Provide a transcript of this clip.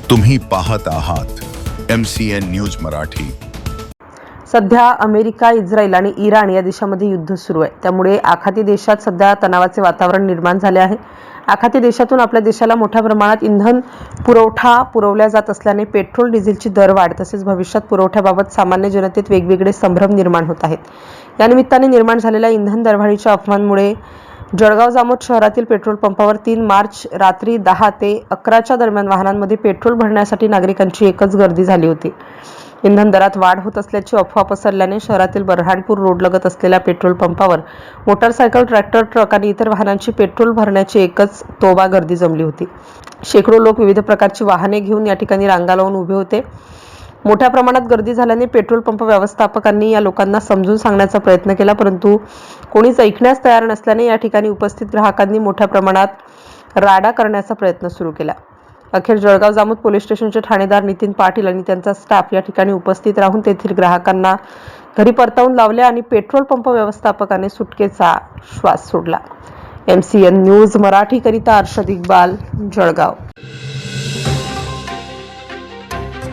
तुम्ही पाहत आहात MCN न्यूज मराठी। सध्या अमेरिका, इस्रायल आणि इराण या देशांमध्ये युद्ध सुरू आहे। त्यामुळे आखाती देशात सध्या तणावाचे वातावरण निर्माण झाले आहे। आखाती देशातून आपल्या देशाला मोठ्या प्रमाणात इंधन पुरवल्या जात असल्याने पेट्रोल डिझेलची दरवाढ तसेच भविष्यात पुरवठ्याबाबत सामान्य जनतेत वेगवेगळे संभ्रम निर्माण होत आहेत। या निमित्ताने निर्माण झालेल्या इंधन दरवाढीच्या अफवांमुळे जळगाव जामोद शहरातील पेट्रोल पंपावर 3 मार्च रात्री 10 ते 11च्या दरम्यान वाहनांमध्ये पेट्रोल भरण्यासाठी नागरिकांची एकच गर्दी झाली होती। इंधन दरात वाढ होत असल्याची अफवा पसरल्याने शहरातील बऱ्हाणपूर रोडलगत असलेल्या पेट्रोल पंपावर मोटारसायकल, ट्रॅक्टर, ट्रक आणि इतर वाहनांची पेट्रोल भरण्याची एकच तोबा गर्दी जमली होती। शेकडो लोक विविध प्रकारची वाहने घेऊन या ठिकाणी रांगा लावून उभे होते। मोठ्या प्रमाणात गर्दी झाल्याने पेट्रोल पंप व्यवस्थापकांनी या लोकांना समजून सांगण्याचा प्रयत्न केला, परंतु कोणीच ऐकण्यास तयार नसल्याने या ठिकाणी उपस्थित ग्राहकांनी मोठ्या प्रमाणात राडा करण्याचा प्रयत्न सुरू केला। अखेर जळगाव जामोद पोलीस स्टेशनचे ठाणेदार नितीन पाटील आणि त्यांचा स्टाफ या ठिकाणी उपस्थित राहून तेथील ग्राहकांना घरी परतवून लावले आणि पेट्रोल पंप व्यवस्थापकाने सुटकेचा श्वास सोडला। MCN न्यूज मराठी करिता अर्शद इक्बाल, जळगाव।